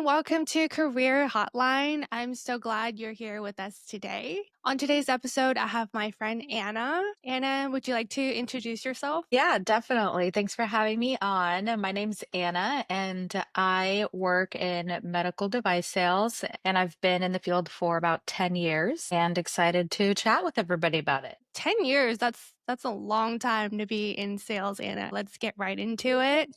welcome to Career Hotline. I'm so glad you're here with us today. On today's episode, I have my friend Anna. Anna, would you like to introduce yourself? Yeah, definitely. Thanks for having me on. My name's Anna, and I work in medical device sales, and I've been in the field for about 10 years and excited to chat with everybody about it. 10 years, that's a long time to be in sales, Anna. Let's get right into it.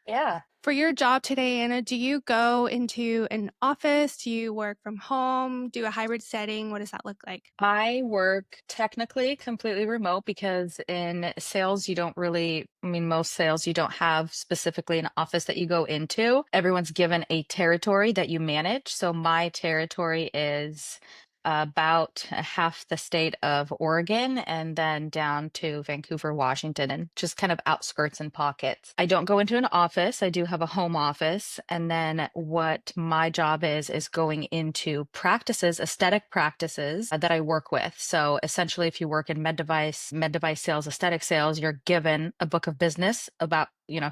Yeah. For your job today, Anna, do you go into an office? Do you work from home? Do a hybrid setting? What does that look like? I work technically completely remote because in sales, you don't really, most sales, you don't have specifically an office that you go into. Everyone's given a territory that you manage. So my territory is about half the state of Oregon and then down to Vancouver, Washington, and just kind of outskirts and pockets. I don't go into an office. I do have a home office. And then what my job is going into practices, aesthetic practices that I work with. So essentially, if you work in med device sales, aesthetic sales, you're given a book of business about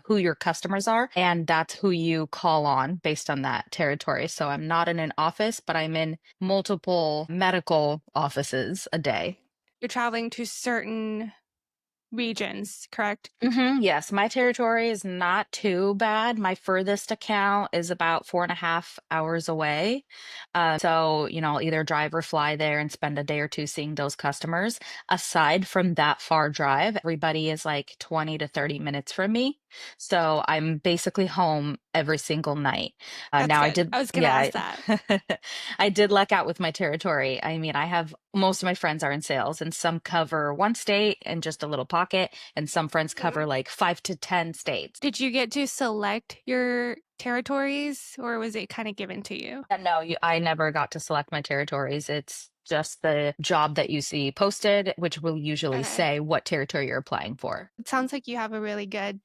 who your customers are, and that's who you call on based on that territory. So I'm not in an office, but I'm in multiple medical offices a day. You're traveling to certain regions, correct? Yes, my territory is not too bad. My furthest account is about 4.5 hours away. I'll either drive or fly there and spend a day or two seeing those customers. Aside from that far drive, everybody is like 20 to 30 minutes from me. So I'm basically home every single night. That's Now I good. did, I was going to yeah, ask that. I did luck out with my territory. I have most of my friends are in sales, and some cover one state and just a little pocket, and some friends cover like 5 to 10 states. Did you get to select your territories or was it kind of given to you? And no, I never got to select my territories. It's just the job that you see posted, which will usually Okay. say what territory you're applying for. It sounds like you have a really good,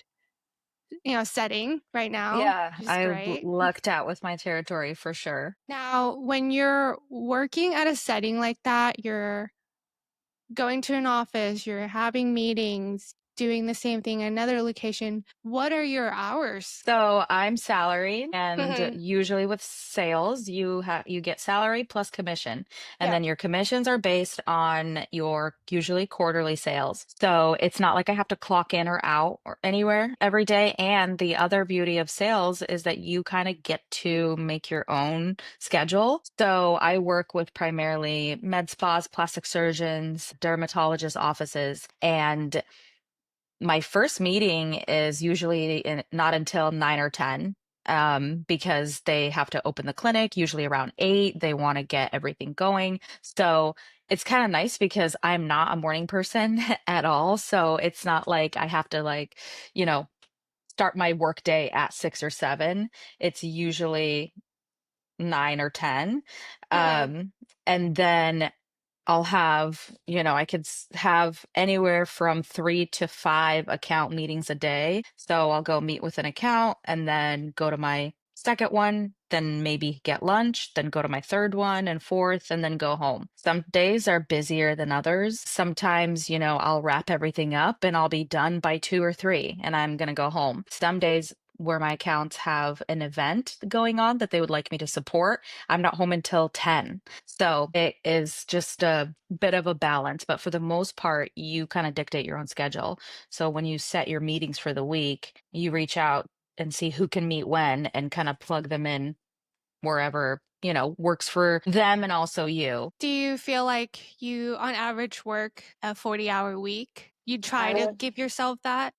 setting right now, Yeah, which is I great. lucked out with my territory for sure. Now, when you're working at a setting like that, you're going to an office, you're having meetings, doing the same thing at another location. What are your hours? So I'm salaried, and Mhm. usually with sales, you get salary plus commission, and Yeah, then your commissions are based on your usually quarterly sales. So it's not like I have to clock in or out or anywhere every day. And the other beauty of sales is that you kind of get to make your own schedule. So I work with primarily med spas, plastic surgeons, dermatologist offices, and my first meeting is usually not until 9 or 10, because they have to open the clinic, usually around 8. They want to get everything going. So it's kind of nice because I'm not a morning person at all. So it's not like I have to you know, start my work day at 6 or 7. It's usually 9 or 10. mhm, Um, and then I'll have, I could have anywhere from 3 to 5 account meetings a day. So I'll go meet with an account and then go to my second one, then maybe get lunch, then go to my third one and fourth, and then go home. Some days are busier than others. Sometimes, I'll wrap everything up and I'll be done by 2 or 3 and I'm going to go home. Some days where my accounts have an event going on that they would like me to support, I'm not home until 10. So it is just a bit of a balance, but for the most part, you kind of dictate your own schedule. So when you set your meetings for the week, you reach out and see who can meet when and kind of plug them in wherever, works for them and also you. Do you feel like you, on average, work a 40-hour week? You try I to would, give yourself that?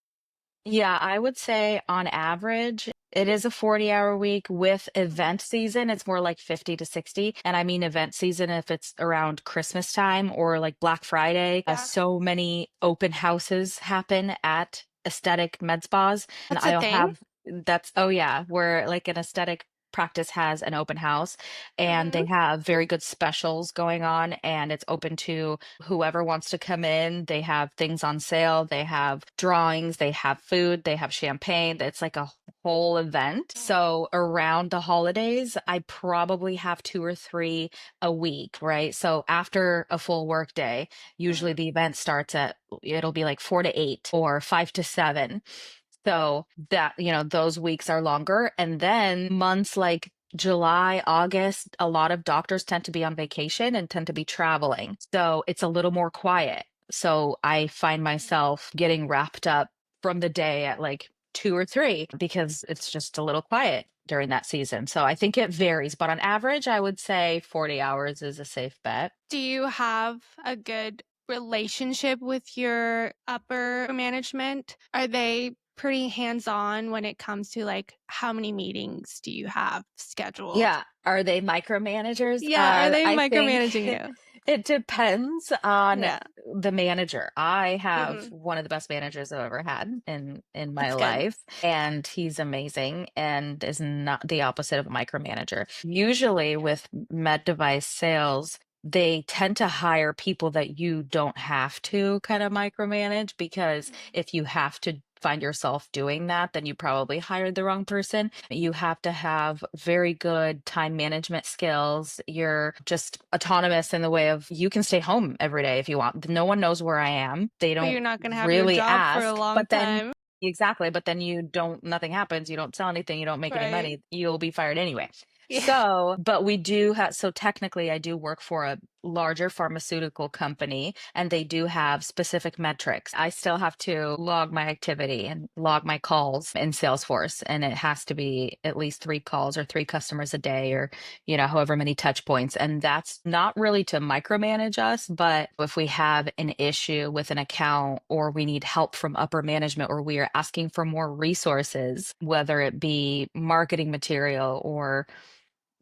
yeah, I would say on average, it is a 40-hour week. With event season, it's more like 50 to 60. And I mean event season if it's around Christmas time or like Black Friday. Yeah, So many open houses happen at aesthetic med spas. And that's a thing. oh yeah, where like an aesthetic practice has an open house and they Mhm. have very good specials going on, and it's open to whoever wants to come in. They have things on sale, they have drawings, they have food, they have champagne. It's like a whole event. So around the holidays, I probably have 2 or 3 a week, right? So after a full work day, usually the event starts it'll be like 4 to 8 or 5 to 7. So that, those weeks are longer. And then months like July, August, a lot of doctors tend to be on vacation and tend to be traveling. So it's a little more quiet. So I find myself getting wrapped up from the day at like 2 or 3 because it's just a little quiet during that season. So I think it varies, but on average, I would say 40 hours is a safe bet. Do you have a good relationship with your upper management? Are they pretty hands-on when it comes to, like, how many meetings do you have scheduled? Yeah. Are they micromanagers? Yeah, are they I think micromanaging you? it depends on Yeah. the manager. I have Mhm. one of the best managers I've ever had in my That's good. life, and he's amazing and is not the opposite of a micromanager. Usually with med device sales, they tend to hire people that you don't have to kind of micromanage because if you have to find yourself doing that, then you probably hired the wrong person. You have to have very good time management skills. You're just autonomous in the way of you can stay home every day if you want. No one knows where I am. They But don't you're not gonna have your really job for a ask, long but then time. exactly, but then you don't, nothing happens. You don't sell anything, you don't make any Right. money, you'll be fired anyway. Yeah. So, but we do have, so technically, I do work for a larger pharmaceutical company and they do have specific metrics. I still have to log my activity and log my calls in Salesforce, and it has to be at least 3 calls or 3 customers a day or, however many touch points. And that's not really to micromanage us, but if we have an issue with an account or we need help from upper management or we are asking for more resources, whether it be marketing material or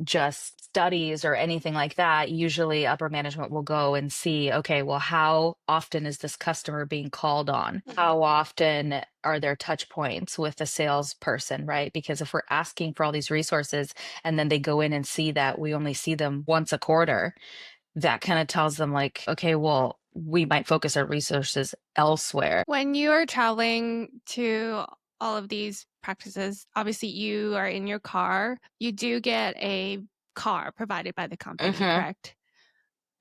just studies or anything like that, usually upper management will go and see, okay, well, how often is this customer being called on? Mhm. How often are there touch points with the salesperson, right? Because if we're asking for all these resources and then they go in and see that we only see them once a quarter, that kind of tells them, like, okay, well, we might focus our resources elsewhere. When you are traveling to all of these practices, obviously you are in your car. You do get a car provided by the company, Hmm. correct?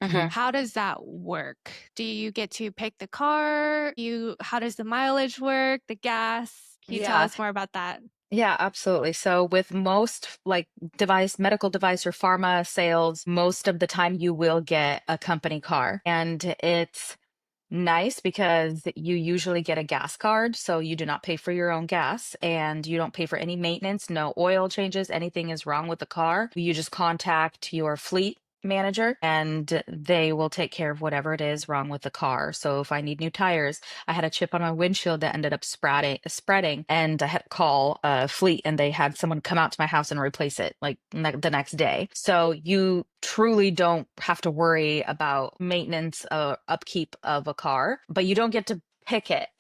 Hmm. How does that work? Do you get to pick the car? How does the mileage work? The gas? Can you tell Yeah. us more about that? Yeah, absolutely. So with most like medical device or pharma sales, most of the time you will get a company car. And it's nice because you usually get a gas card, so you do not pay for your own gas and you don't pay for any maintenance, no oil changes, anything is wrong with the car. You just contact your fleet manager and they will take care of whatever it is wrong with the car. So if I need new tires, I had a chip on my windshield that ended up spreading and I had to call fleet and they had someone come out to my house and replace it like the next day. So you truly don't have to worry about maintenance upkeep of a car, but you don't get to pick it.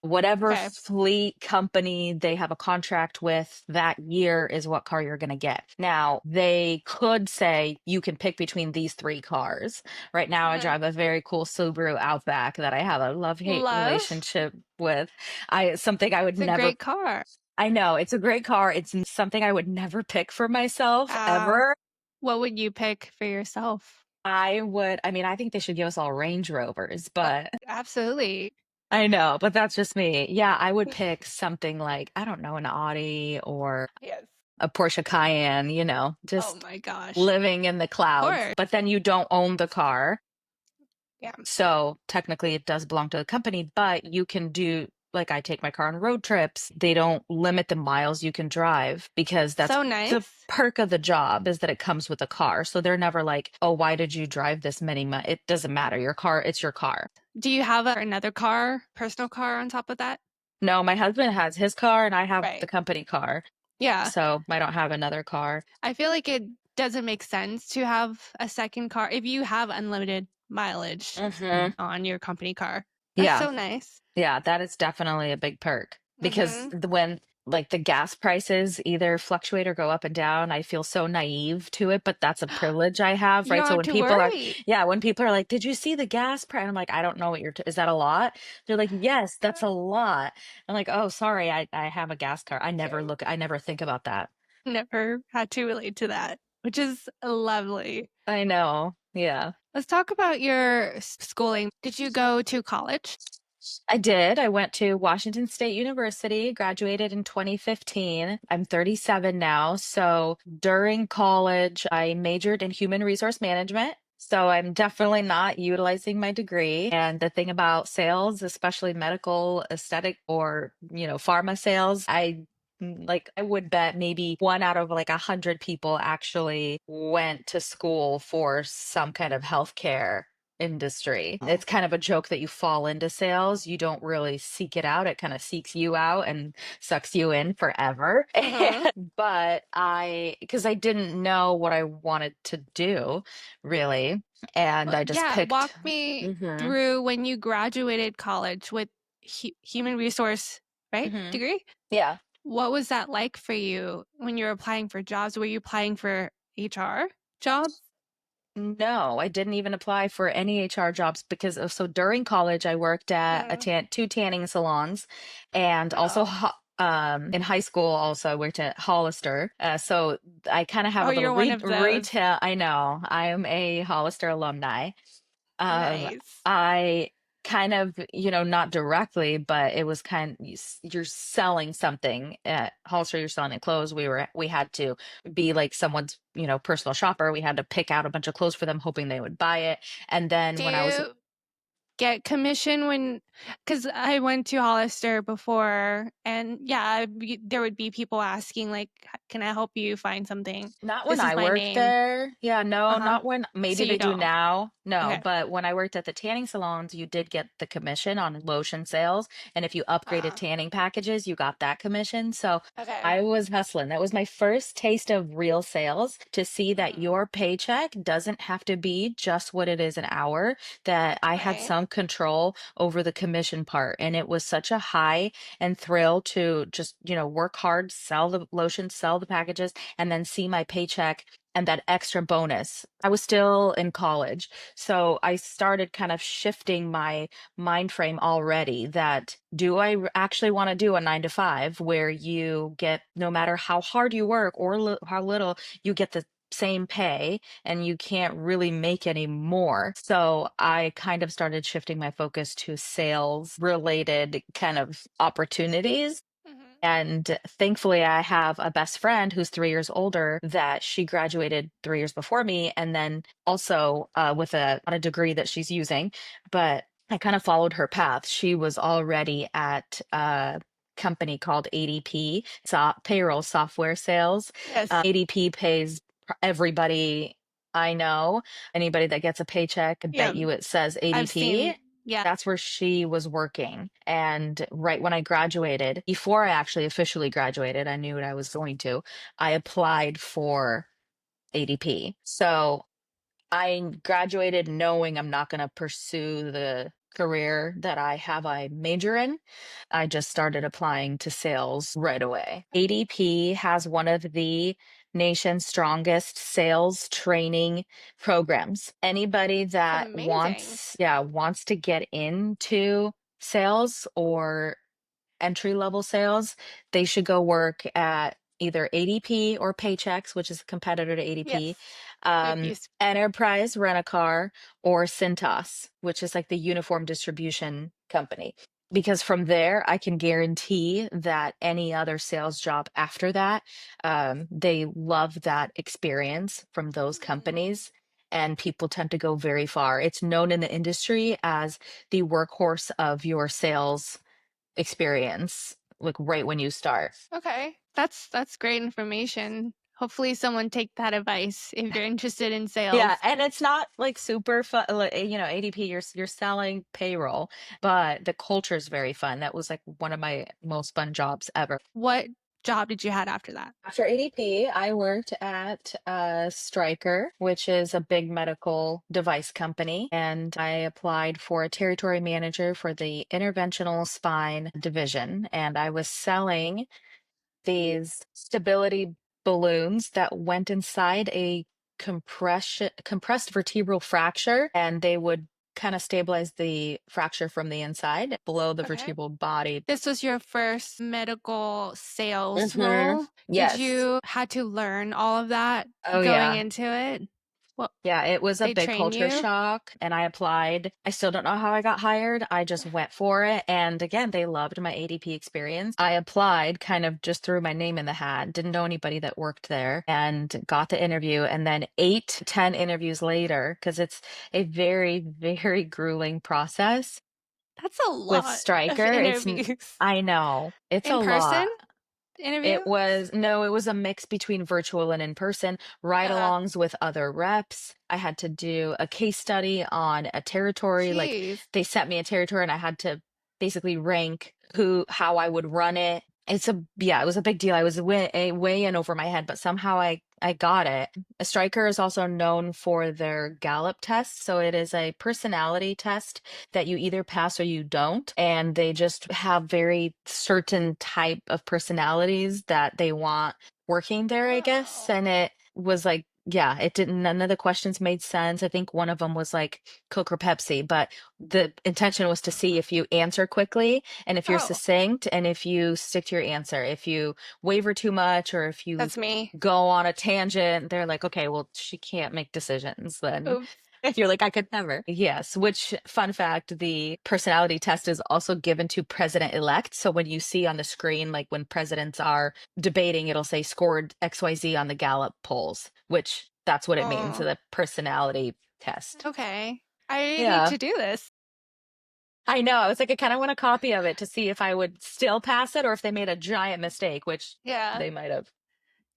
Whatever Okay. fleet company they have a contract with that year is what car you're going to get. Now, they could say you can pick between these 3 cars. Right now, I Mhm. drive a very cool Subaru Outback that I have a love-hate Love. relationship with. Something I would It's a never. great car. I know it's a great car. It's something I would never pick for myself Uh, ever. what would you pick for yourself? I mean, I think they should give us all Range Rovers, Uh, but absolutely. I know, but that's just me. Yeah, I would pick something like, I don't know, an Audi or Yes. a Porsche Cayenne, Oh just my gosh. living in the Of clouds. course. But then you don't own the car. Yeah. So technically it does belong to the company, but you can do, like, I take my car on road trips. They don't limit the miles you can drive because that's So the nice. perk of the job is that it comes with a car. So they're never like, oh, why did you drive this many miles? It doesn't matter. Your car, it's your car. Do you have another car, personal car on top of that? No, my husband has his car and I have the Right. company car. Yeah. So I don't have another car. I feel like it doesn't make sense to have a second car if you have unlimited mileage Hmm. on your company car. That's Yeah. so nice. Yeah, that is definitely a big perk because Mhm. when like the gas prices either fluctuate or go up and down, I feel so naive to it, but that's a privilege I have, You right? don't So have when to people are, worry. yeah, when people are like, "Did you see the gas price?" I'm like, "I don't know what is that a lot?" They're like, "Yes, that's a lot." I'm like, "Oh, sorry, I have a gas car." Okay. I never think about that. Never had to relate to that, which is lovely. I know. Yeah. Let's talk about your schooling. Did you go to college? I did. I went to Washington State University, graduated in 2015. I'm 37 now. So during college, I majored in human resource management. So I'm definitely not utilizing my degree. And the thing about sales, especially medical, aesthetic, or, pharma sales, I would bet maybe one out of like 100 people actually went to school for some kind of healthcare industry. It's kind of a joke that you fall into sales. You don't really seek it out. It kind of seeks you out and sucks you in forever. Mhm. But because I didn't know what I wanted to do really, and Well, I just yeah, picked. walk me Hmm. through when you graduated college with human resource, right, Hmm. degree? Yeah. What was that like for you when you were applying for jobs? Were you applying for HR jobs? No, I didn't even apply for any HR jobs because so during college I worked at Mm. two tanning salons, and also Oh. in high school also I worked at Hollister. So I kind of have Oh, a little you're one of those. retail. I know I am a Hollister alumni. Um, Nice. I kind of, not directly, but it was you're selling something at Hollister, you're selling clothes. We had to be like someone's, personal shopper. We had to pick out a bunch of clothes for them, hoping they would buy it. And then Do when I was you get commission when, because I went to Hollister before, and yeah, there would be people asking, like, Can I help you find something? Not when This is I my worked name. there. Yeah, no, Uh-huh. not when So maybe you they do don't. now. No, Okay. but when I worked at the tanning salons, you did get the commission on lotion sales. And if you upgraded Uh, tanning packages, you got that commission. So okay. I was hustling. That was my first taste of real sales, to see that Mhm. your paycheck doesn't have to be just what it is an hour, that I had Right. some control over the commission part. And it was such a high and thrill to just, work hard, sell the lotion, sell the packages, and then see my paycheck and that extra bonus. I was still in college. So I started kind of shifting my mind frame already, that do I actually want to do a 9 to 5 where you get, no matter how hard you work or how little, you get the same pay and you can't really make any more. So I kind of started shifting my focus to sales related kind of opportunities. Mhm. And thankfully, I have a best friend who's 3 years older, that she graduated 3 years before me, and then also with not a degree that she's using, but I kind of followed her path. She was already at a company called ADP, payroll software sales. Yes. ADP pays everybody I know, anybody that gets a paycheck, I bet Yeah. you it says I've ADP. seen. Yeah. That's where she was working. And right when I graduated, before I actually officially graduated, I knew what I was going to, I applied for ADP. So I graduated knowing I'm not going to pursue the career that I have I major in. I just started applying to sales right away. ADP has one of the nation's strongest sales training programs. Anybody That's that amazing. wants to get into sales or entry level sales, they should go work at either ADP or Paychex, which is a competitor to ADP, Yes. We've used. Enterprise Rent a Car, or Cintas, which is like the uniform distribution company. Because from there, I can guarantee that any other sales job after that, they love that experience from those Mhm. companies. And people tend to go very far. It's known in the industry as the workhorse of your sales experience, like right when you start. Okay. That's great information. Hopefully someone take that advice if you're interested in Yeah, sales. and it's not like super fun, like, ADP, you're selling payroll, but the culture is very fun. That was like one of my most fun jobs ever. What job did you had after that? After ADP, I worked at Stryker, which is a big medical device company, and I applied for a territory manager for the interventional spine division, and I was selling these stability balloons that went inside a compressed vertebral fracture, and they would kind of stabilize the fracture from the inside below the Okay. vertebral body. This was your first medical sales Hmm. role. Did Yes. you had to learn all of that Oh going yeah. into it? Well, Yeah, it was a they big train culture you? shock, and I applied. I still don't know how I got hired. I just went for it, and again, they loved my ADP experience. I applied, kind of just threw my name in the hat, didn't know anybody that worked there, and got the interview. And then 8, 10 interviews later, because it's a very, very grueling process That's a with lot of Stryker. interviews. I know, it's a In person lot. interviews? It was no, it was a mix between virtual and in person, Uh, ride-alongs with other reps. I had to do a case study on a territory. Like Jeez. they sent me a territory and I had to basically rank how I would run it. Yeah, it was a big deal. I was way in over my head, but somehow I got it. A striker is also known for their Gallup test. So it is a personality test that you either pass or you don't. And they just have very certain type of personalities that they want working there, I guess. Oh. And it was like, yeah, it didn't, none of the questions made sense. I think one of them was like Coke or Pepsi, but the intention was to see if you answer quickly and if you're Oh, succinct and if you stick to your answer. If you waver too much or if you that's me. go on a tangent, they're like, okay, well, she can't make decisions then. Oops. If you're like, I could never. Yes, which fun fact, the personality test is also given to president-elect. So when you see on the screen, like when presidents are debating, it'll say scored XYZ on the Gallup polls, which that's what it means, Oh, the personality test. okay. I need Yeah. to do this. I know. I was like, I kind of want a copy of it to see if I would still pass it or if they made a giant mistake, which Yeah. they might have.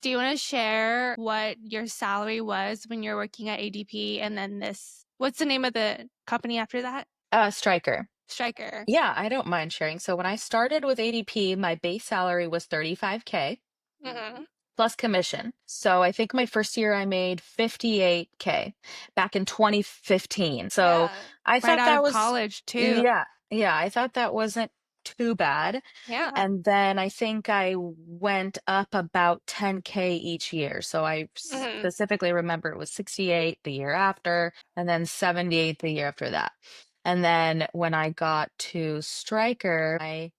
Do you want to share what your salary was when you're working at ADP and then this? What's the name of the company after that? Striker. Striker. Yeah, I don't mind sharing. So when I started with ADP, my base salary was 35K Hmm. plus commission. So I think my first year I made 58K back in 2015. So Yeah. I Right thought out that of was, college, too. yeah, yeah, I thought that wasn't too bad. Yeah. And then I think I went up about 10K each year. So I Hmm. specifically remember it was 68 the year after, and then 78 the year after that. And then when I got to Striker, my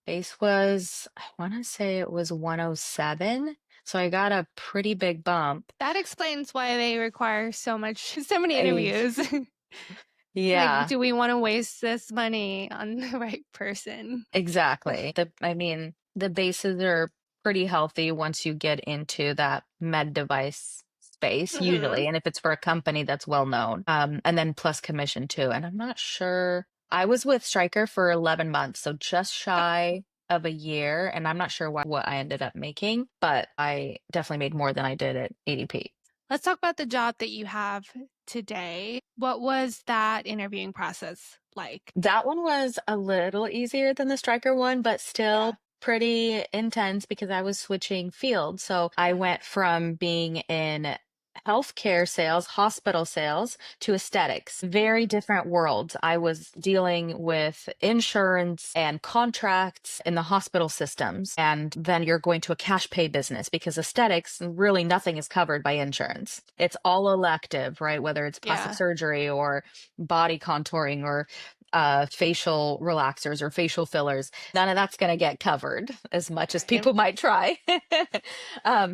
base was, I want to say it was 107. So I got a pretty big bump. That explains why they require so many I, interviews. Like, yeah. do we want to waste this money on the right person? Exactly. I mean, the bases are pretty healthy once you get into that med device space, Hmm. usually. And if it's for a company that's well known, and then plus commission too. And I'm not sure. I was with Stryker for 11 months, so just shy of a year. And I'm not sure what I ended up making, but I definitely made more than I did at ADP. Let's talk about the job that you have today. What was that interviewing process like? That one was a little easier than the striker one, but Yeah. still pretty intense because I was switching fields. So I went from being in healthcare sales, hospital sales to aesthetics. Very different worlds. I was dealing with insurance and contracts in the hospital systems. And then you're going to a cash pay business because aesthetics, really nothing is covered by insurance. It's all elective, right? Whether it's plastic Yeah. surgery or body contouring or facial relaxers or facial fillers. None of that's going to get covered as much as Right. people might try.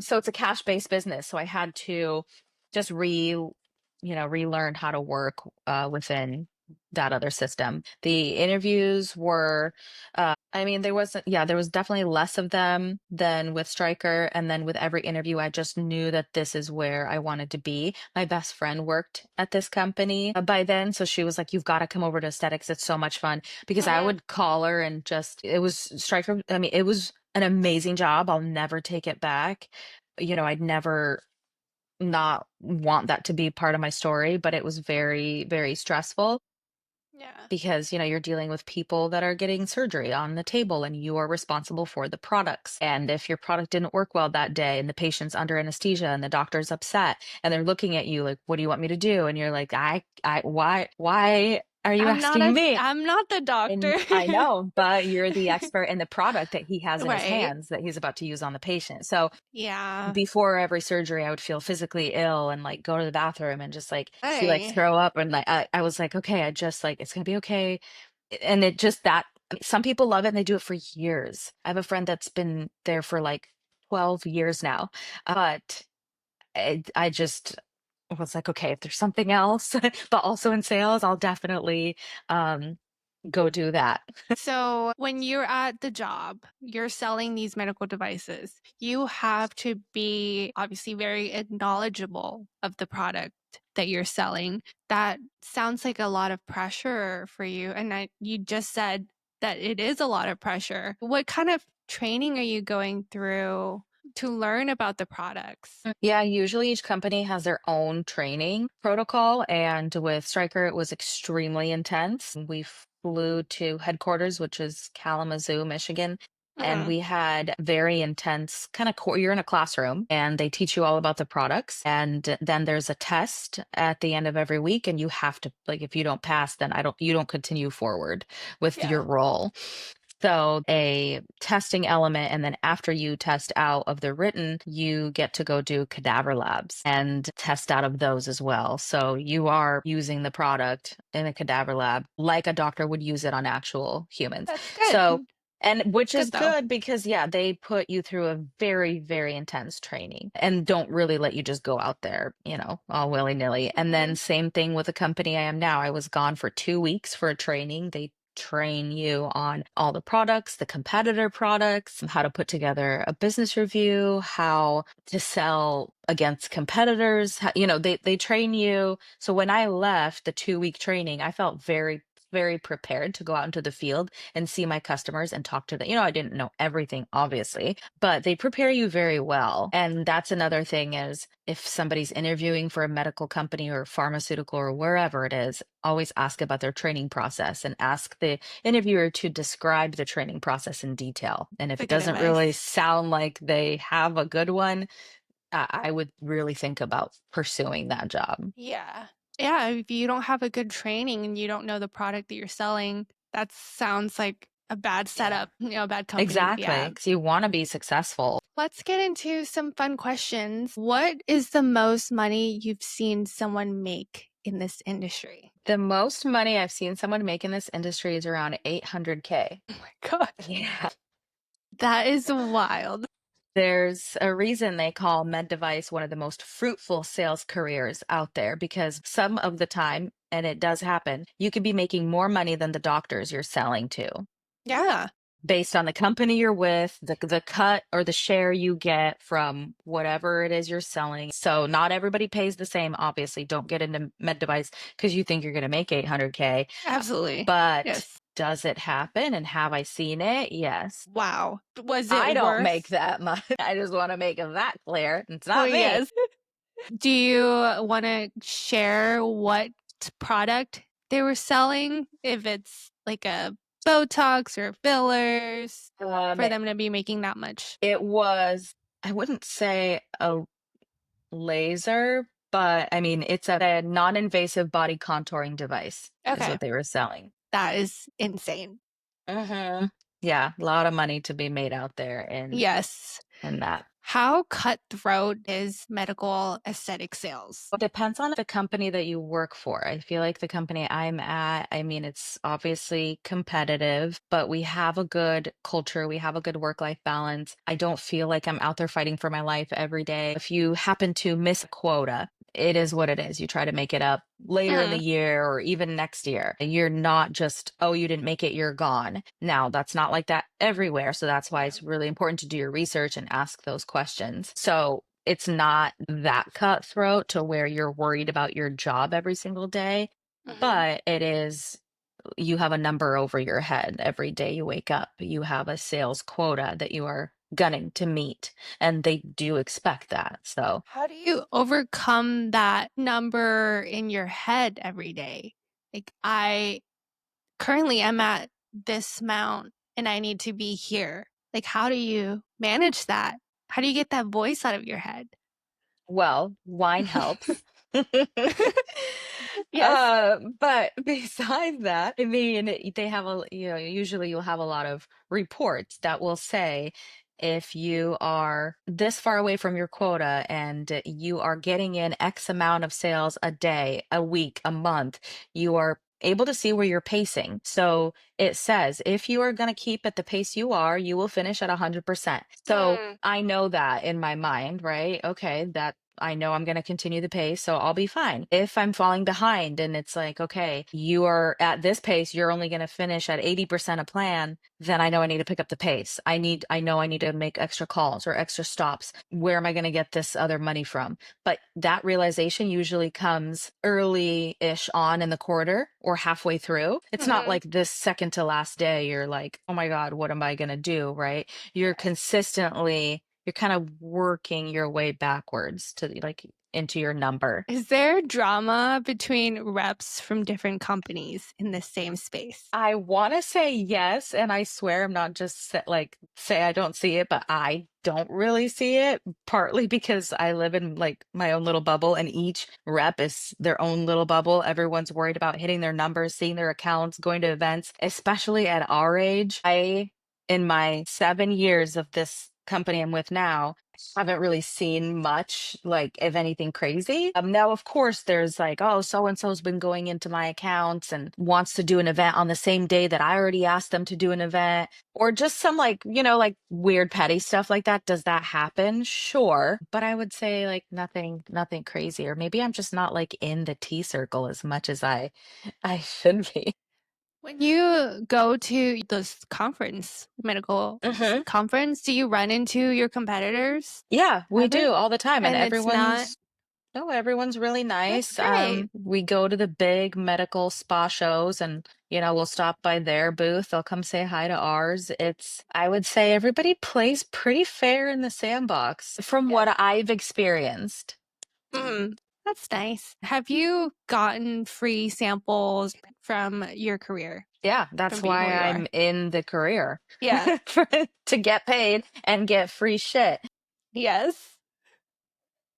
So it's a cash-based business. So I had to just relearn how to work within that other system. The interviews were I mean, there was definitely less of them than with Stryker. And then with every interview, I just knew that this is where I wanted to be. My best friend worked at this company by then. So she was like, you've got to come over to aesthetics. It's so much fun because I Hmm. would call her and it was Stryker. I mean, it was an amazing job. I'll never take it back. I'd never not want that to be part of my story, but it was very, very stressful Yeah. because you're dealing with people that are getting surgery on the table and you are responsible for the products, and if your product didn't work well that day and the patient's under anesthesia and the doctor's upset and they're looking at you like, what do you want me to do? And you're like, why are you asking me? I'm not the And doctor. I know, but you're the expert in the product that he has in his Right. hands that he's about to use on the patient. So Yeah. before every surgery, I would feel physically ill and like go to the bathroom and just like feel like Hey. throw up. And like, I was like, okay, I just like, it's going to be okay. And it just that some people love it and they do it for years. I have a friend that's been there for like 12 years now. But I just was like, okay, if there's something else, but also in sales, I'll definitely um, go do that. So, when you're at the job, you're selling these medical devices. You have to be obviously very knowledgeable of the product that you're selling. That sounds like a lot of pressure for you. And you just said that it is a lot of pressure. What kind of training are you going through to learn about the products? Yeah, usually each company has their own training protocol. And with Stryker, it was extremely intense. We flew to headquarters, which is Kalamazoo, Michigan. And Mhm. we had very intense kind of you're in a classroom and they teach you all about the products. And then there's a test at the end of every week. And you have to, like, if you don't pass, then you don't continue forward with your Yeah, role. So a testing element, and then after you test out of the written, you get to go do cadaver labs and test out of those as well. So you are using the product in a cadaver lab like a doctor would use it on actual humans. that's good. So, and which is Good though. good because, yeah, they put you through a very, very intense training and don't really let you just go out there, all willy nilly. And then, Mhm. same thing with the company I am now. I was gone for 2 weeks for a training. They train you on all the products, the competitor products, how to put together a business review, how to sell against competitors. They train you. So when I left the 2 week training, I felt very, very prepared to go out into the field and see my customers and talk to them. I didn't know everything, obviously, but they prepare you very well. And that's another thing is if somebody's interviewing for a medical company or pharmaceutical or wherever it is, always ask about their training process and ask the interviewer to describe the training process in detail. And if That's it good doesn't really advice. sound like they have a good one, I would really think about pursuing that job. Yeah. Yeah, if you don't have a good training and you don't know the product that you're selling, that sounds like a bad Yeah. setup, a bad company to be Exactly. at. Because you want to be successful. Let's get into some fun questions. What is the most money you've seen someone make in this industry? The most money I've seen someone make in this industry is around 800K. Oh my gosh. Yeah. That is wild. There's a reason they call med device one of the most fruitful sales careers out there because some of the time, and it does happen, you could be making more money than the doctors you're selling to Yeah, based on the company you're with, the cut or the share you get from whatever it is you're selling. So not everybody pays the same, obviously. Don't get into med device because you think you're going to make 800K. absolutely. But Yes. does it happen and have I seen it? Yes. Wow. Was it I don't make worth? that much. I just want to make that clear. It's Well, not me. yes. Do you want to share what product they were selling? If it's like a Botox or fillers Um, for them to be making that much? it was, I wouldn't say a laser, but I mean, it's a non-invasive body contouring device is Okay. what they were selling. That is insane. Hmm. Yeah, a lot of money to be made out there Yes. in that. How cutthroat is medical aesthetic sales? Well, it depends on the company that you work for. I feel like the company I'm at, I mean, it's obviously competitive, but we have a good culture. We have a good work-life balance. I don't feel like I'm out there fighting for my life every day. If you happen to miss a quota, it is what it is. You try to make it up later in the Mhm. year or even next year. You're not just, oh, you didn't make it, you're gone. Now, that's not like that everywhere. So that's why Yeah. it's really important to do your research and ask those questions. So it's not that cutthroat to where you're worried about your job every single day, Mhm. but it is, you have a number over your head every day you wake up. You have a sales quota that you are gunning to meet, and they do expect that. So, How do you overcome that number in your head every day? Like, I currently am at this amount and I need to be here. Like, how do you manage that? How do you get that voice out of your head? well, wine helps. Yes. But besides that, I mean, they have usually you'll have a lot of reports that will say if you are this far away from your quota and you are getting in X amount of sales a day, a week, a month, you are able to see where you're pacing. So it says if you are going to keep at the pace you are, you will finish at 100%. So Mm. I know that in my mind, right? Okay, that I know I'm going to continue the pace, so I'll be fine. If I'm falling behind and it's like, okay, you are at this pace, you're only going to finish at 80% of plan, then I know I need to pick up the pace. I know I need to make extra calls or extra stops. Where am I going to get this other money from? But that realization usually comes early-ish on in the quarter or halfway through. It's not Mhm. like this second to last day, you're like, oh my God, what am I going to do? Right? Yes. You're kind of working your way backwards to like into your number. Is there drama between reps from different companies in the same space? I want to say yes, and I swear I'm not just like say I don't see it, but I don't really see it, partly because I live in like my own little bubble and each rep is their own little bubble. Everyone's worried about hitting their numbers, seeing their accounts, going to events, especially at our age. In my 7 years of this company I'm with now, haven't really seen much, like, if anything crazy. Now, of course, there's like, oh, so and so's been going into my accounts and wants to do an event on the same day that I already asked them to do an event, or just some like, like weird petty stuff like that. Does that happen? Sure. But I would say like nothing crazy. Or maybe I'm just not like in the tea circle as much as I should be. When you go to this conference, medical Hmm. conference, do you run into your competitors Yeah, we ever? do all the time. And And it's not everyone's No, everyone's really that's nice. great. We go to the big medical spa shows and, we'll stop by their booth. They'll come say hi to ours. I would say everybody plays pretty fair in the sandbox from Yes. what I've experienced. Mhm. That's nice. Have you gotten free samples from your career, Yeah, from that's being why where you are? I'm in the career Yeah. to get paid and get free shit. Yes.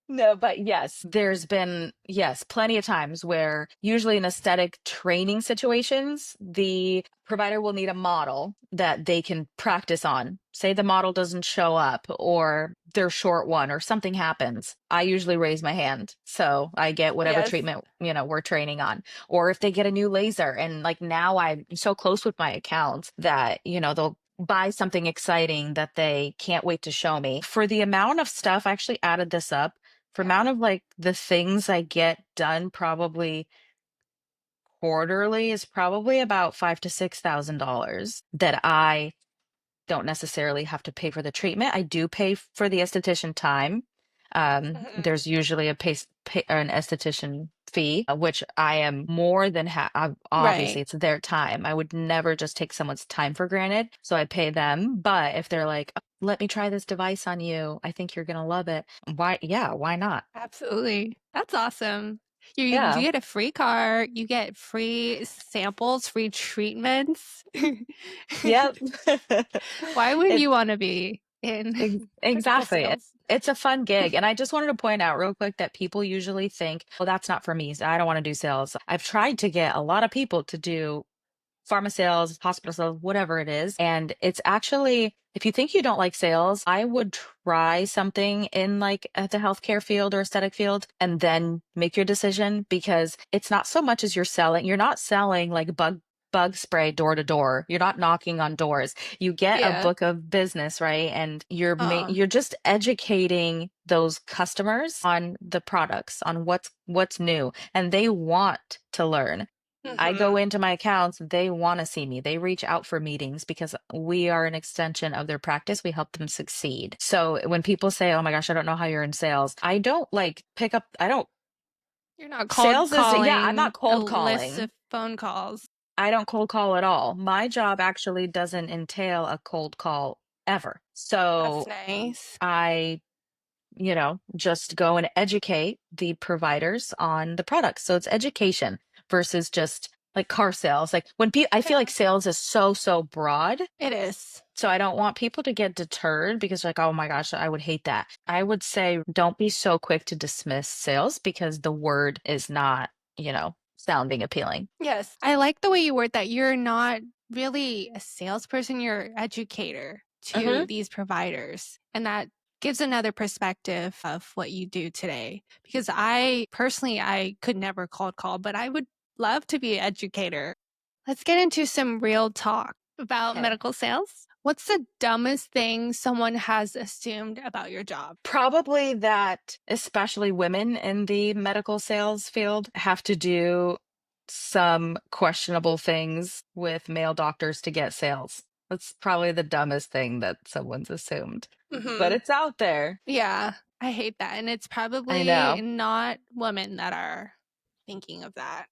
No, but yes, there's been, yes, plenty of times where usually in aesthetic training situations, the provider will need a model that they can practice on. Say the model doesn't show up or they're short one or something happens. I usually raise my hand. So I get whatever Yes. treatment, we're training on. Or if they get a new laser and like now I'm so close with my accounts that, they'll buy something exciting that they can't wait to show me. For the amount of stuff, I actually added this up for Yeah. amount of like the things I get done probably quarterly is probably about $5,000 to $6,000 that I don't necessarily have to pay for the treatment. I do pay for the esthetician time. Mhm. There's usually an esthetician fee, which I am more than obviously Right. it's their time. I would never just take someone's time for granted, so I pay them. But if they're like, "Oh, let me try this device on you, I think you're gonna love it." Why? Yeah, why not? Absolutely. That's awesome. You Yeah. get a free car, you get free samples, free treatments. Yep. Why wouldn't It you wanna be in medical exactly. sales? It's a fun gig. And I just wanted to point out real quick that people usually think, well, that's not for me. I don't want to do sales. I've tried to get a lot of people to do pharma sales, hospital sales, whatever it is. And it's actually, if you think you don't like sales, I would try something in like at the healthcare field or aesthetic field and then make your decision because it's not so much as you're not selling like bug spray door to door. You're not knocking on doors. You get a Yeah. book of business, right? And Oh. you're just educating those customers on the products, on what's new, and they want to learn. I go Mhm. into my accounts, they want to see me. They reach out for meetings because we are an extension of their practice. We help them succeed. So when people say, "Oh my gosh, I don't know how you're in sales," I don't like pick up, I don't, You're not cold sales is, yeah, I'm calling not a cold list calling. of phone calls. I don't cold call at all. My job actually doesn't entail a cold call ever. That's So nice. I just go and educate the providers on the products. So it's education versus just like car sales. Like I feel like Yeah. sales is so broad. It is. So I don't want people to get deterred because like, oh my gosh, I would hate that. I would say don't be so quick to dismiss sales because the word is not, sounding appealing. Yes. I like the way you word that. You're not really a salesperson, you're an educator Hmm. to these providers. And that gives another perspective of what you do today. Because I personally, I could never cold call, but I would love to be an educator. Let's get into some real talk about Okay. medical sales. What's the dumbest thing someone has assumed about your job? Probably that especially women in the medical sales field have to do some questionable things with male doctors to get sales. That's probably the dumbest thing that someone's assumed. But Mhm. it's out there. Yeah, I hate that, and it's I probably know. not women that are thinking of that.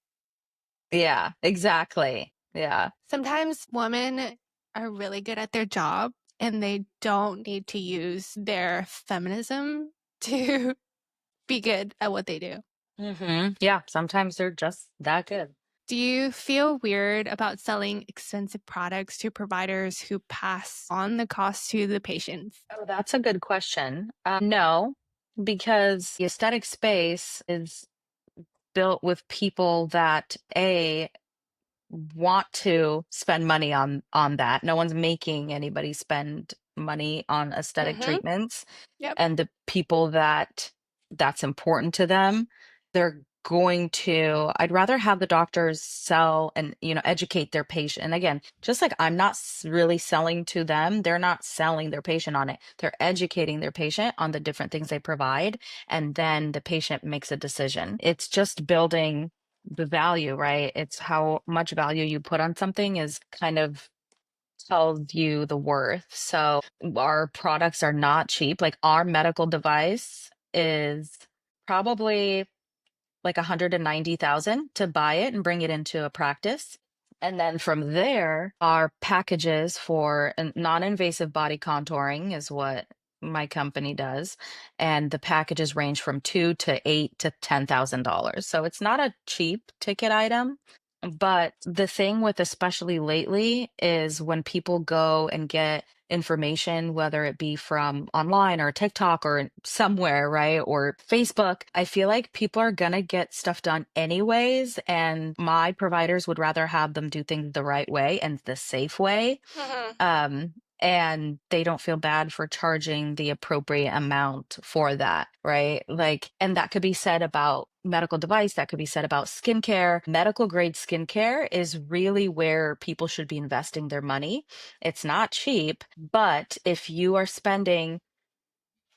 Yeah, exactly. Yeah. Sometimes women are really good at their job, and they don't need to use their feminism to be good at what they do. Yeah, sometimes they're just that good. Do you feel weird about selling expensive products to providers who pass on the cost to the patients? Oh, that's a good question. No, because the aesthetic space is built with people that want to spend money on that. No one's making anybody spend money on aesthetic Mhm. treatments, Yep. and the people that that's important to them, they're going to I'd rather have the doctors sell and educate their patient. And again, just like I'm not really selling to them, they're not selling their patient on it. They're educating their patient on the different things they provide, and then the patient makes a decision. It's just building the value, right? It's how much value you put on something is kind of tells you the worth. So our products are not cheap. Like our medical device is probably like 190,000 to buy it and bring it into a practice. And then from there, our packages for non-invasive body contouring is what my company does. And the packages range from 2 to 8 to $10,000. So it's not a cheap ticket item. But the thing with especially lately is when people go and get information, whether it be from online or TikTok or somewhere, right? Or Facebook, I feel like people are going to get stuff done anyways. And my providers would rather have them do things the right way and the safe way. Mhm. Um, and they don't feel bad for charging the appropriate amount for that, right? Like, and that could be said about medical device, that could be said about skincare. Medical grade skincare is really where people should be investing their money. It's not cheap, but if you are spending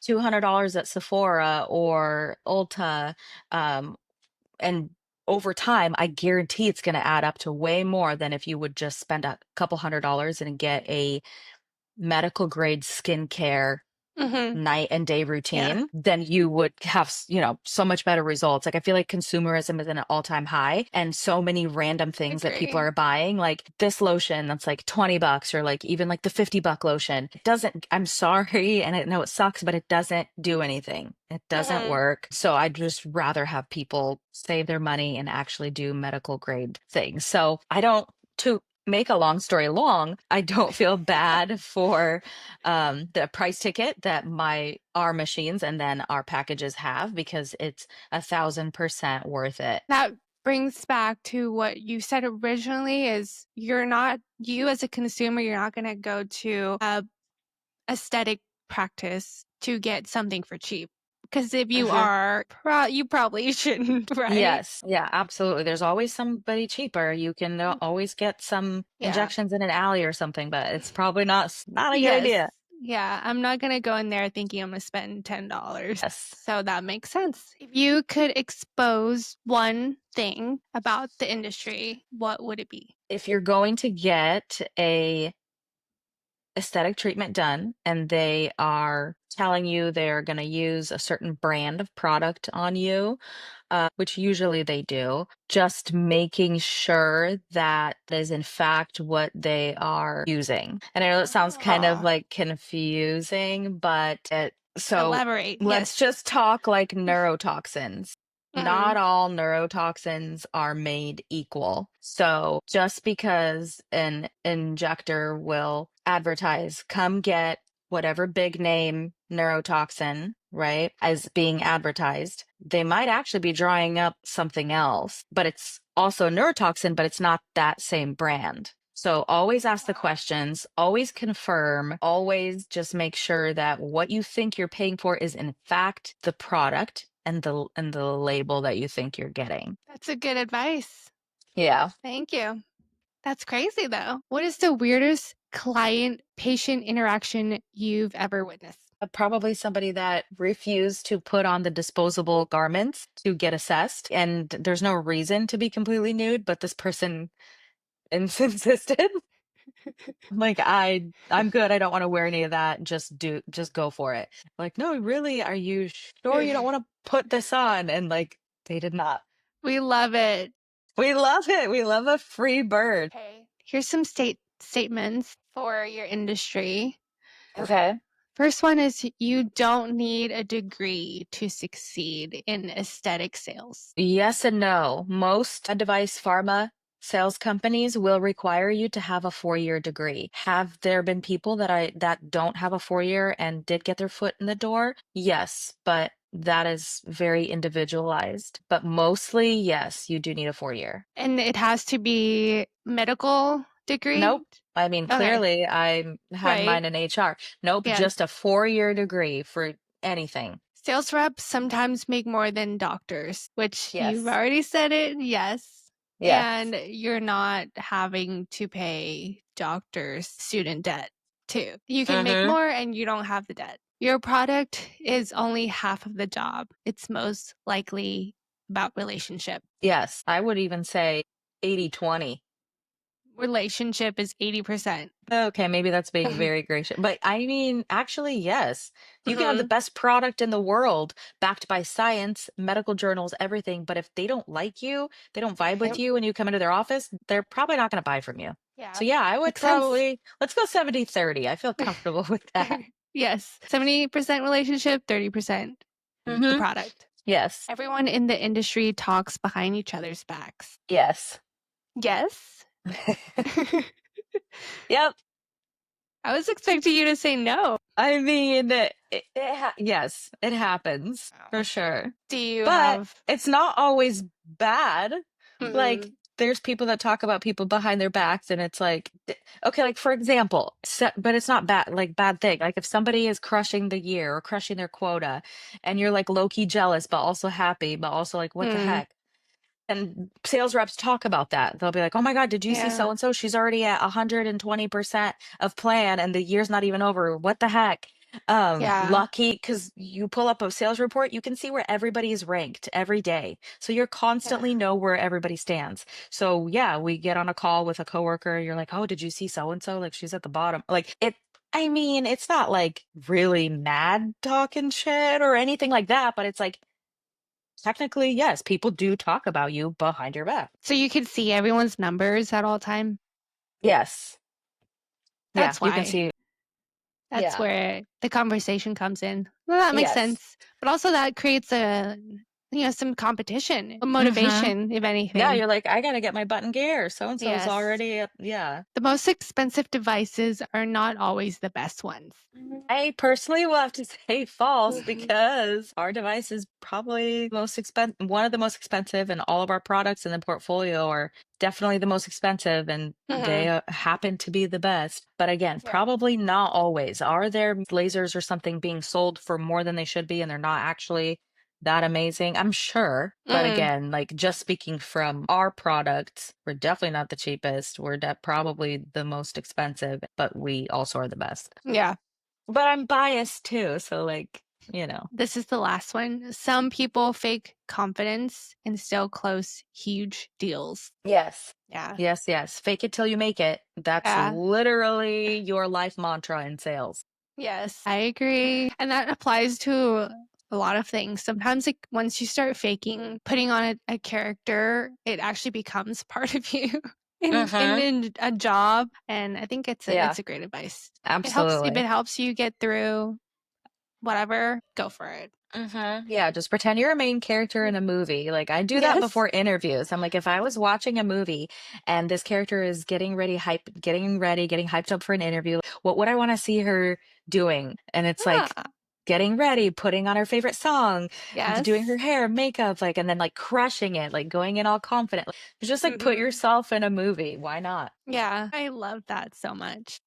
$200 at Sephora or Ulta, um, and over time, I guarantee it's going to add up to way more than if you would just spend a couple $100 and get a medical grade skincare Mhm. night and day Yeah, routine, then you would have, so much better results. Like I feel like consumerism is at an all-time high and so many random I things that people agree. are buying, like this lotion that's like $20 or like even like the $50 lotion. It doesn't, I'm sorry, and I know it sucks, but it doesn't do anything. It doesn't Mhm. work. So I'd just rather have people save their money and actually do medical grade things. So I don't to make a long story long, I don't feel bad for the price ticket that our machines and then our packages have because it's 1,000% worth it. That brings back to what you said originally is you as a consumer, you're not gonna go to a aesthetic practice to get something for cheap. Because if you Mhm. are, you probably shouldn't, right? Yes, yeah, absolutely. There's always somebody cheaper. You can always get some Yeah. injections in an alley or something, but it's probably not a good Yes. idea. Yeah, I'm not gonna go in there thinking I'm gonna spend $10. Yes. So that makes sense. If you could expose one thing about the industry, what would it be? If you're going to get a aesthetic treatment done and they are telling you they're going to use a certain brand of product on you, which usually they do, just making sure that is in fact what they are using. And I know it sounds kind of Oh, like confusing, but so elaborate. let's Yes. just talk like neurotoxins. Not Mhm. all neurotoxins are made equal. So just because an injector will advertise, come get whatever big name neurotoxin, right, as being advertised, they might actually be drawing up something else, but it's also neurotoxin, but it's not that same brand. So always ask the questions, always confirm, always just make sure that what you think you're paying for is in fact the product and the label that you think you're getting. That's a good advice. Yeah. Thank you. That's crazy though. What is the weirdest client patient interaction you've ever witnessed? Probably somebody that refused to put on the disposable garments to get assessed. And there's no reason to be completely nude, but this person insisted. Like, I'm good. I don't want to wear any of that. Just go for it. Like, no, really? Are you sure you don't want to put this on? And like, they did not. We love it. We love it. We love a free bird. Okay. Here's some statements for your industry. Okay. First one is you don't need a degree to succeed in aesthetic sales. Yes and no. Most device pharma sales companies will require you to have a 4-year degree. Have there been people that don't have a 4-year and did get their foot in the door? Yes, but that is very individualized. But mostly, yes, you do need a 4-year. And it has to be medical degree? Nope. I mean, Okay. clearly I had Right. mine in HR. Nope, Yes. just a 4-year degree for anything. Sales reps sometimes make more than doctors, which you've Yes. already said it. Yes. Yes. And you're not having to pay doctors student debt too. You can make Mm-hmm. more and you don't have the debt. Your product is only half of the job. It's most likely about relationship. Yes. I would even say 80/20. Relationship is 80%. Okay, maybe that's being very gracious. But I mean, actually, yes. You can have the Mhm. best product in the world, backed by science, medical journals, everything. But if they don't like you, they don't vibe with Yep. you when you come into their office, they're probably not going to buy from you. Yeah. So, yeah, I would Makes sense. probably, let's go 70/30. I feel comfortable with that. Yes. 70% relationship, 30% the Hmm. product. Yes. Everyone in the industry talks behind each other's backs. Yes. Yes. Yep. I was expecting you to say no. I mean, yes, it happens for Oh. sure. Do you But have it's not always bad. Like, Mhm. there's people that talk about people behind their backs, and it's like, okay, like for example, but it's not bad, like bad thing. Like if somebody is crushing the year or crushing their quota, and you're like low key jealous, but also happy, but also like, what the Mm, heck? And sales reps talk about that. They'll be like, "Oh my God, did you see yeah, so and so? She's already at 120% of plan and the year's not even over. What the heck?" yeah, Lucky because you pull up a sales report, you can see where everybody is ranked every day. So you're yeah. constantly know where everybody stands. So yeah, we get on a call with a coworker, you're like, "Oh, did you see so and so? Like she's at the bottom." Like I mean, it's not like really mad talking shit or anything like that, but it's like technically, yes, people do talk about you behind your back. So you could see everyone's numbers at all time? Yes. Yeah, That's you can why. see. That's Yeah. where the conversation comes in. Well, that makes Yes. sense. But also that creates some competition, a Mhm. motivation, if Yeah, anything. you're like, "I gotta get my butt in gear. So and so's Yes. already up." Yeah. The most expensive devices are not always the best ones. I personally will have to say false Mhm. because our device is probably one of the most expensive, and all of our products in the portfolio are definitely the most expensive, and they Mhm. happen to be the best. But again, Yeah. probably not always. Are there lasers or something being sold for more than they should be and they're not actually that amazing? I'm sure. But Mhm. again, like just speaking from our products, we're definitely not the cheapest. We're probably the most expensive, but we also are the best. Yeah. But I'm biased too, so, like, you know. This is the last one. Some people fake confidence and still close huge deals. Yes. Yeah. Yes, yes. Fake it till you make it. That's Yeah. literally your life mantra in sales. Yes, I agree. And that applies to a lot of things. Sometimes, like, once you start faking, putting on a character, it actually becomes part of you Mhm. in a job. And I think Yeah, it's a great advice. It helps if absolutely. it helps you get through whatever, go for it. Mhm. Yeah, just pretend you're a main character in a movie. Like, I do that Yes. before interviews. I'm like, if I was watching a movie and this character is getting hyped up for an interview, what would I want to see her doing? And it's like Ah, getting ready, putting on her favorite song, doing her yes. hair, makeup, like, and then like crushing it, like going in all confident. Like, just like put Mhm. yourself in a movie. Why not? Yeah, I love that so much.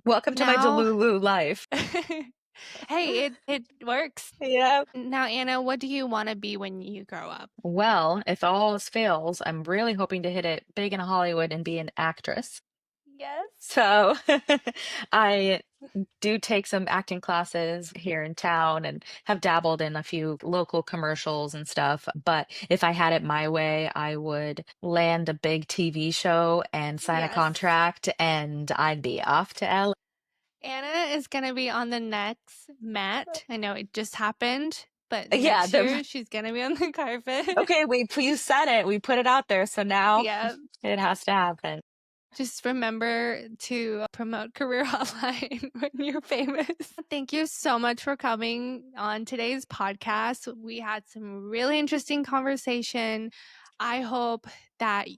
Welcome to my Now, Delulu life. hey, it works. Yeah. Now, Anna, what do you want to be when you grow up? Well, if all else fails, I'm really hoping to hit it big in Hollywood and be an actress. Yes. So I do take some acting classes here in town and have dabbled in a few local commercials and stuff. But if I had it my way, I would land a big TV show and sign a Yes. contract, and I'd be off to LA. Anna is gonna be on the next Met. I know it just happened, but Yeah, next the year she's gonna be on the carpet. okay, you said it. We put it out there, so now Yeah. it has to happen. Just remember to promote Career Hotline when you're famous. Thank you so much for coming on today's podcast. We had some really interesting conversation. I hope that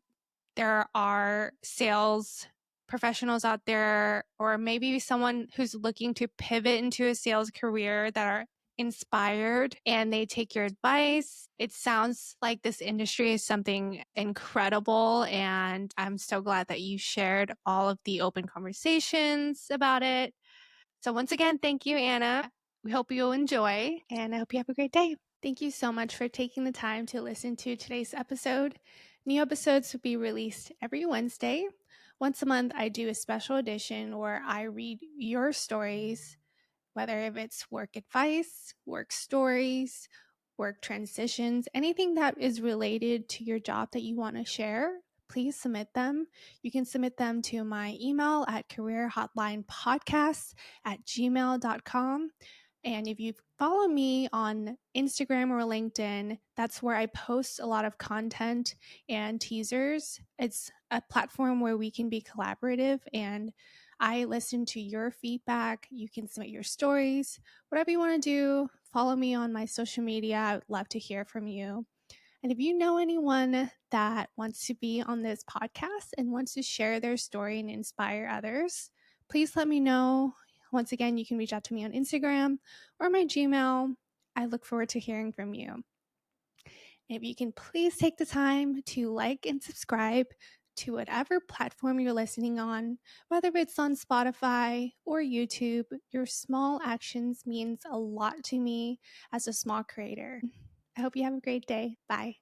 there are sales professionals out there, or maybe someone who's looking to pivot into a sales career, that are inspired and they take your advice. It sounds like this industry is something incredible, and I'm so glad that you shared all of the open conversations about it. So, once again, thank you, Anna. We hope you'll enjoy, and I hope you have a great day. Thank you so much for taking the time to listen to today's episode. New episodes will be released every Wednesday. Once a month, I do a special edition where I read your stories, whether if it's work advice, work stories, work transitions, anything that is related to your job that you want to share. Please submit them. You can submit them to my email at careerhotlinepodcast@gmail.com. And if you follow me on Instagram or LinkedIn, that's where I post a lot of content and teasers. It's a platform where we can be collaborative, and I listen to your feedback. You can submit your stories, whatever you want to do. Follow me on my social media. I would love to hear from you. And if you know anyone that wants to be on this podcast and wants to share their story and inspire others, please let me know. Once again, you can reach out to me on Instagram or my Gmail. I look forward to hearing from you. If you can please take the time to like and subscribe to whatever platform you're listening on, whether it's on Spotify or YouTube, your small actions means a lot to me as a small creator. I hope you have a great day. Bye.